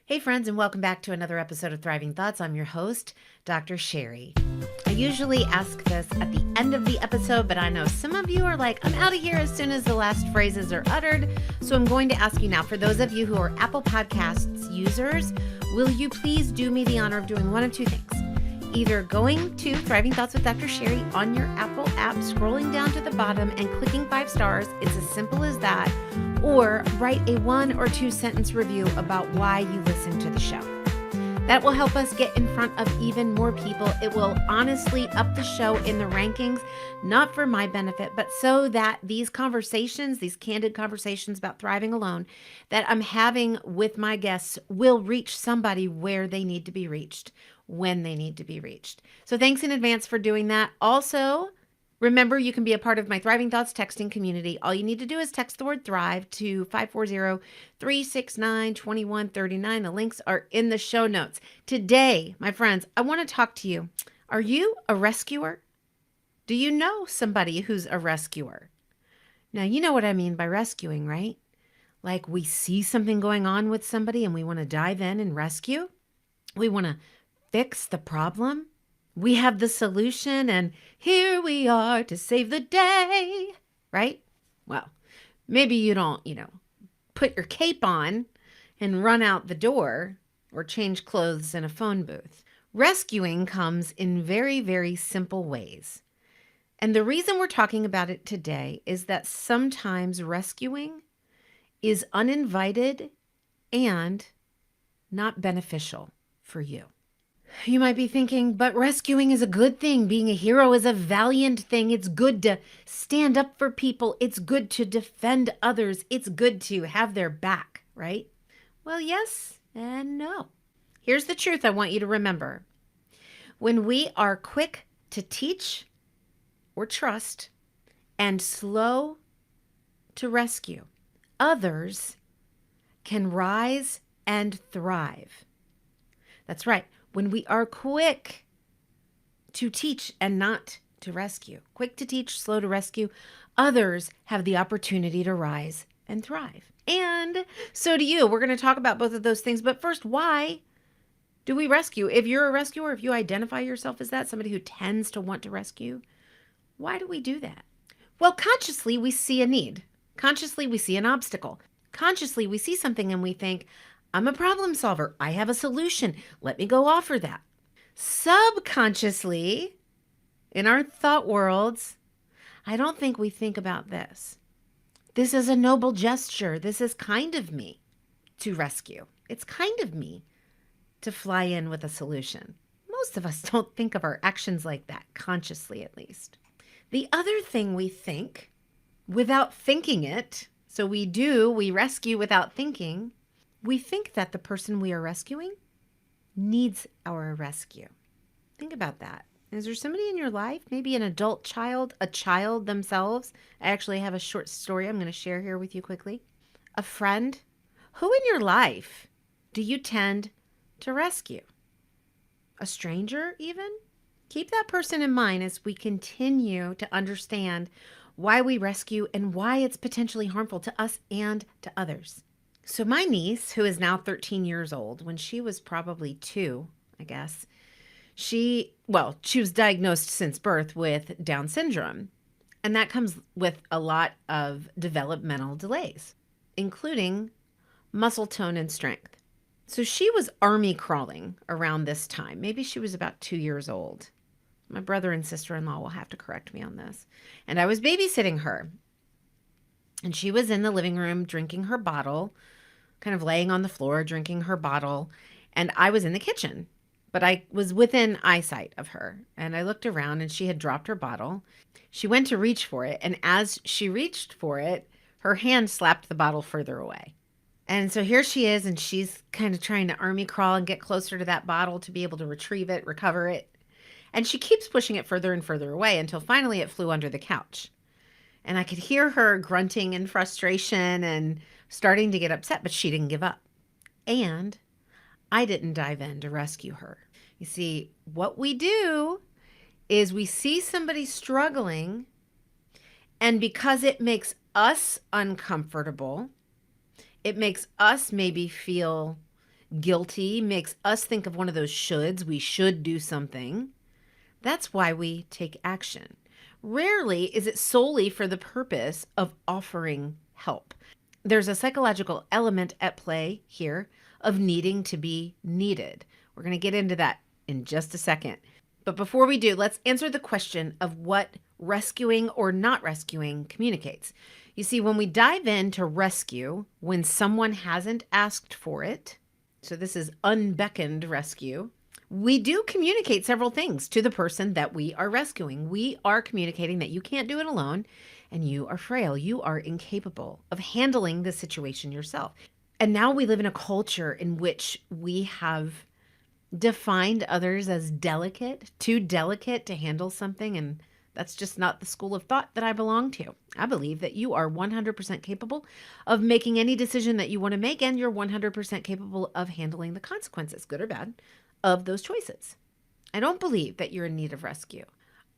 Hey friends, and welcome back to another episode of Thriving Thoughts. I'm your host, Dr. Sherri. I usually ask this at the end of the episode, but I know some of you are like, I'm out of here as soon as the last phrases are uttered. So I'm going to ask you now, for those of you who are Apple Podcasts users, will you please do me the honor of doing one of two things? Either going to Thriving Thoughts with Dr. Sherri on your Apple app, scrolling down to the bottom and clicking 5 stars. It's as simple as that. Or write a 1 or 2 sentence review about why you listen to the show. That will help us get in front of even more people. It will honestly up the show in the rankings, not for my benefit, but so that these conversations, these candid conversations about thriving alone that I'm having with my guests will reach somebody where they need to be reached, when they need to be reached. So thanks in advance for doing that. Also, remember, you can be a part of my Thriving Thoughts texting community. All you need to do is text the word THRIVE to 540-369-2139. The links are in the show notes. Today, my friends, I want to talk to you. Are you a rescuer? Do you know somebody who's a rescuer? Now, you know what I mean by rescuing, right? Like we see something going on with somebody and we want to dive in and rescue. We want to fix the problem. We have the solution, and here we are to save the day, right? Well, maybe you don't, put your cape on and run out the door or change clothes in a phone booth. Rescuing comes in very, very simple ways. And the reason we're talking about it today is that sometimes rescuing is uninvited and not beneficial for you. You might be thinking, but rescuing is a good thing. Being a hero is a valiant thing. It's good to stand up for people. It's good to defend others. It's good to have their back, right? Well, yes and no. Here's the truth I want you to remember. When we are quick to teach or trust and slow to rescue, others can rise and thrive. That's right. When we are quick to teach and not to rescue, quick to teach, slow to rescue, others have the opportunity to rise and thrive. And so do you. We're going to talk about both of those things. But first, why do we rescue? If you're a rescuer, if you identify yourself as that, somebody who tends to want to rescue, why do we do that? Well, consciously, we see a need. Consciously, we see an obstacle. Consciously, we see something and we think, I'm a problem solver. I have a solution. Let me go offer that. Subconsciously, in our thought worlds, I don't think we think about this. This is a noble gesture. This is kind of me to rescue. It's kind of me to fly in with a solution. Most of us don't think of our actions like that, consciously at least. The other thing we think without thinking it, so we rescue without thinking, we think that the person we are rescuing needs our rescue. Think about that. Is there somebody in your life, maybe an adult child, a child themselves? I actually have a short story I'm going to share here with you quickly. A friend. Who in your life do you tend to rescue? A stranger even? Keep that person in mind as we continue to understand why we rescue and why it's potentially harmful to us and to others. So my niece, who is now 13 years old, when she was probably 2, I guess, she was diagnosed since birth with Down syndrome. And that comes with a lot of developmental delays, including muscle tone and strength. So she was army crawling around this time. Maybe she was about 2 years old. My brother and sister-in-law will have to correct me on this. And I was babysitting her. And she was in the living room drinking her bottle, kind of laying on the floor, drinking her bottle. And I was in the kitchen, but I was within eyesight of her. And I looked around and she had dropped her bottle. She went to reach for it. And as she reached for it, her hand slapped the bottle further away. And so here she is, and she's kind of trying to army crawl and get closer to that bottle to be able to retrieve it, recover it. And she keeps pushing it further and further away until finally it flew under the couch. And I could hear her grunting in frustration and starting to get upset, but she didn't give up. And I didn't dive in to rescue her. You see, what we do is we see somebody struggling, and because it makes us uncomfortable, it makes us maybe feel guilty, makes us think of one of those shoulds. We should do something. That's why we take action. Rarely is it solely for the purpose of offering help. There's a psychological element at play here of needing to be needed. We're going to get into that in just a second. But before we do, let's answer the question of what rescuing or not rescuing communicates. You see, when we dive into rescue, when someone hasn't asked for it, so this is unbeckoned rescue, we do communicate several things to the person that we are rescuing. We are communicating that you can't do it alone and you are frail. You are incapable of handling the situation yourself. And now we live in a culture in which we have defined others as delicate, too delicate to handle something. And that's just not the school of thought that I belong to. I believe that you are 100% capable of making any decision that you want to make, and you're 100% capable of handling the consequences, good or bad, of those choices. I don't believe that you're in need of rescue.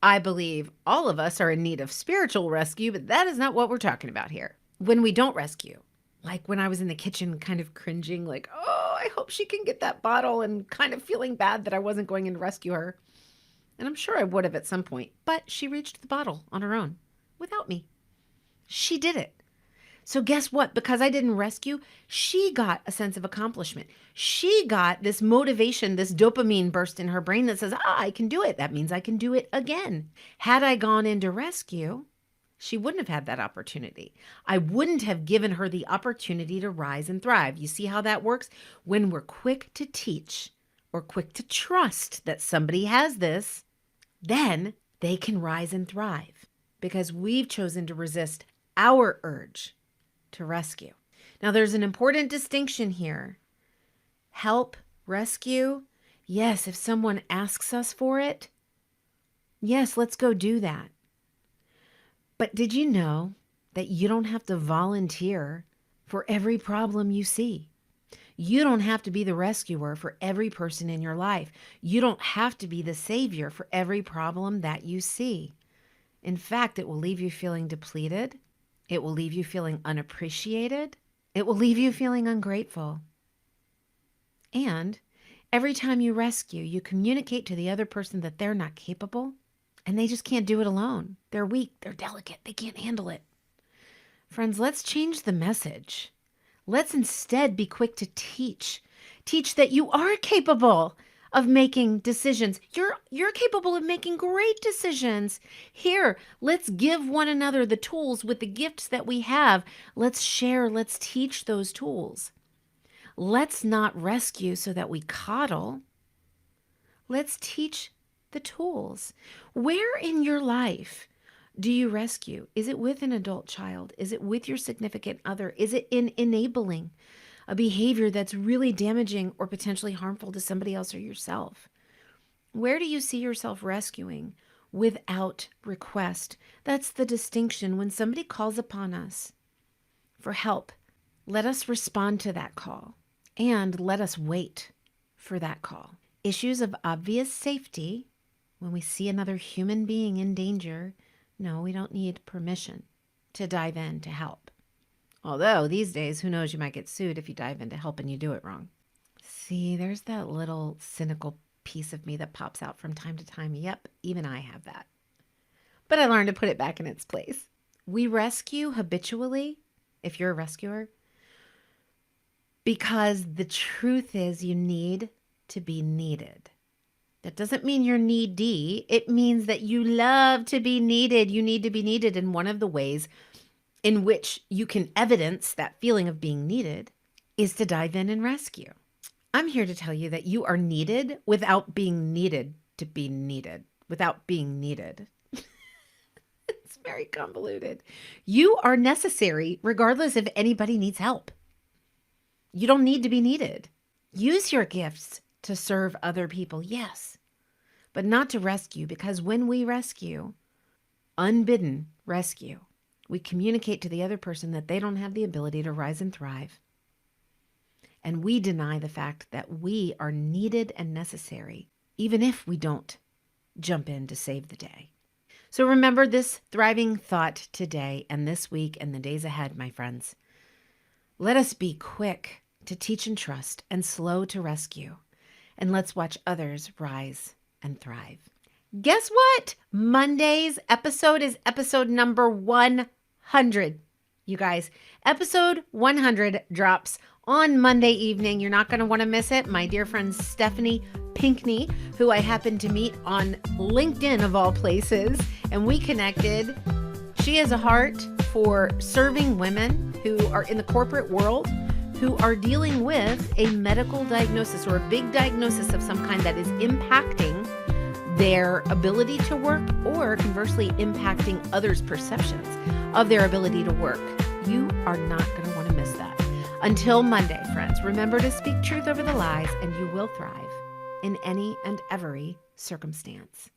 I believe all of us are in need of spiritual rescue, but that is not what we're talking about here. When we don't rescue, like when I was in the kitchen kind of cringing, like, oh, I hope she can get that bottle, and kind of feeling bad that I wasn't going in to rescue her. And I'm sure I would have at some point, but she reached the bottle on her own without me. She did it. So guess what? Because I didn't rescue, she got a sense of accomplishment. She got this motivation, this dopamine burst in her brain that says, I can do it. That means I can do it again. Had I gone into rescue, she wouldn't have had that opportunity. I wouldn't have given her the opportunity to rise and thrive. You see how that works? When we're quick to teach or quick to trust that somebody has this, then they can rise and thrive because we've chosen to resist our urge to rescue. Now, there's an important distinction here. Help, rescue, yes, if someone asks us for it, yes, let's go do that. But did you know that you don't have to volunteer for every problem you see? You don't have to be the rescuer for every person in your life. You don't have to be the savior for every problem that you see. In fact, it will leave you feeling depleted. It will leave you feeling unappreciated. It will leave you feeling ungrateful. And every time you rescue, you communicate to the other person that they're not capable and they just can't do it alone. They're weak, they're delicate, they can't handle it. Friends, let's change the message. Let's instead be quick to teach. Teach that you are capable of making decisions. You're capable of making great decisions. Here, let's give one another the tools with the gifts that we have. Let's share, let's teach those tools. Let's not rescue so that we coddle. Let's teach the tools. Where in your life do you rescue? Is it with an adult child? Is it with your significant other? Is it in enabling a behavior that's really damaging or potentially harmful to somebody else or yourself? Where do you see yourself rescuing without request? That's the distinction. When somebody calls upon us for help, let us respond to that call and let us wait for that call. Issues of obvious safety, when we see another human being in danger, no, we don't need permission to dive in to help. Although these days, who knows, you might get sued if you dive in to help and you do it wrong. See, there's that little cynical piece of me that pops out from time to time. Yep, even I have that. But I learned to put it back in its place. We rescue habitually, if you're a rescuer, because the truth is you need to be needed. That doesn't mean you're needy. It means that you love to be needed. You need to be needed. And one of the ways in which you can evidence that feeling of being needed is to dive in and rescue. I'm here to tell you that you are needed without being needed to be needed, without being needed. It's very convoluted. You are necessary regardless if anybody needs help. You don't need to be needed. Use your gifts to serve other people, yes, but not to rescue, because when we rescue, unbidden rescue, we communicate to the other person that they don't have the ability to rise and thrive. And we deny the fact that we are needed and necessary, even if we don't jump in to save the day. So remember this thriving thought today and this week and the days ahead, my friends. Let us be quick to teach and trust, and slow to rescue. And let's watch others rise and thrive. Guess what? Monday's episode is episode number 100. You guys, episode 100 drops on Monday evening. You're not going to want to miss it. My dear friend Stephanie Pinkney, who I happened to meet on LinkedIn of all places, and we connected. She has a heart for serving women who are in the corporate world, who are dealing with a medical diagnosis or a big diagnosis of some kind that is impacting their ability to work, or conversely impacting others' perceptions of their ability to work. You are not going to want to miss that. Until Monday, friends, remember to speak truth over the lies, and you will thrive in any and every circumstance.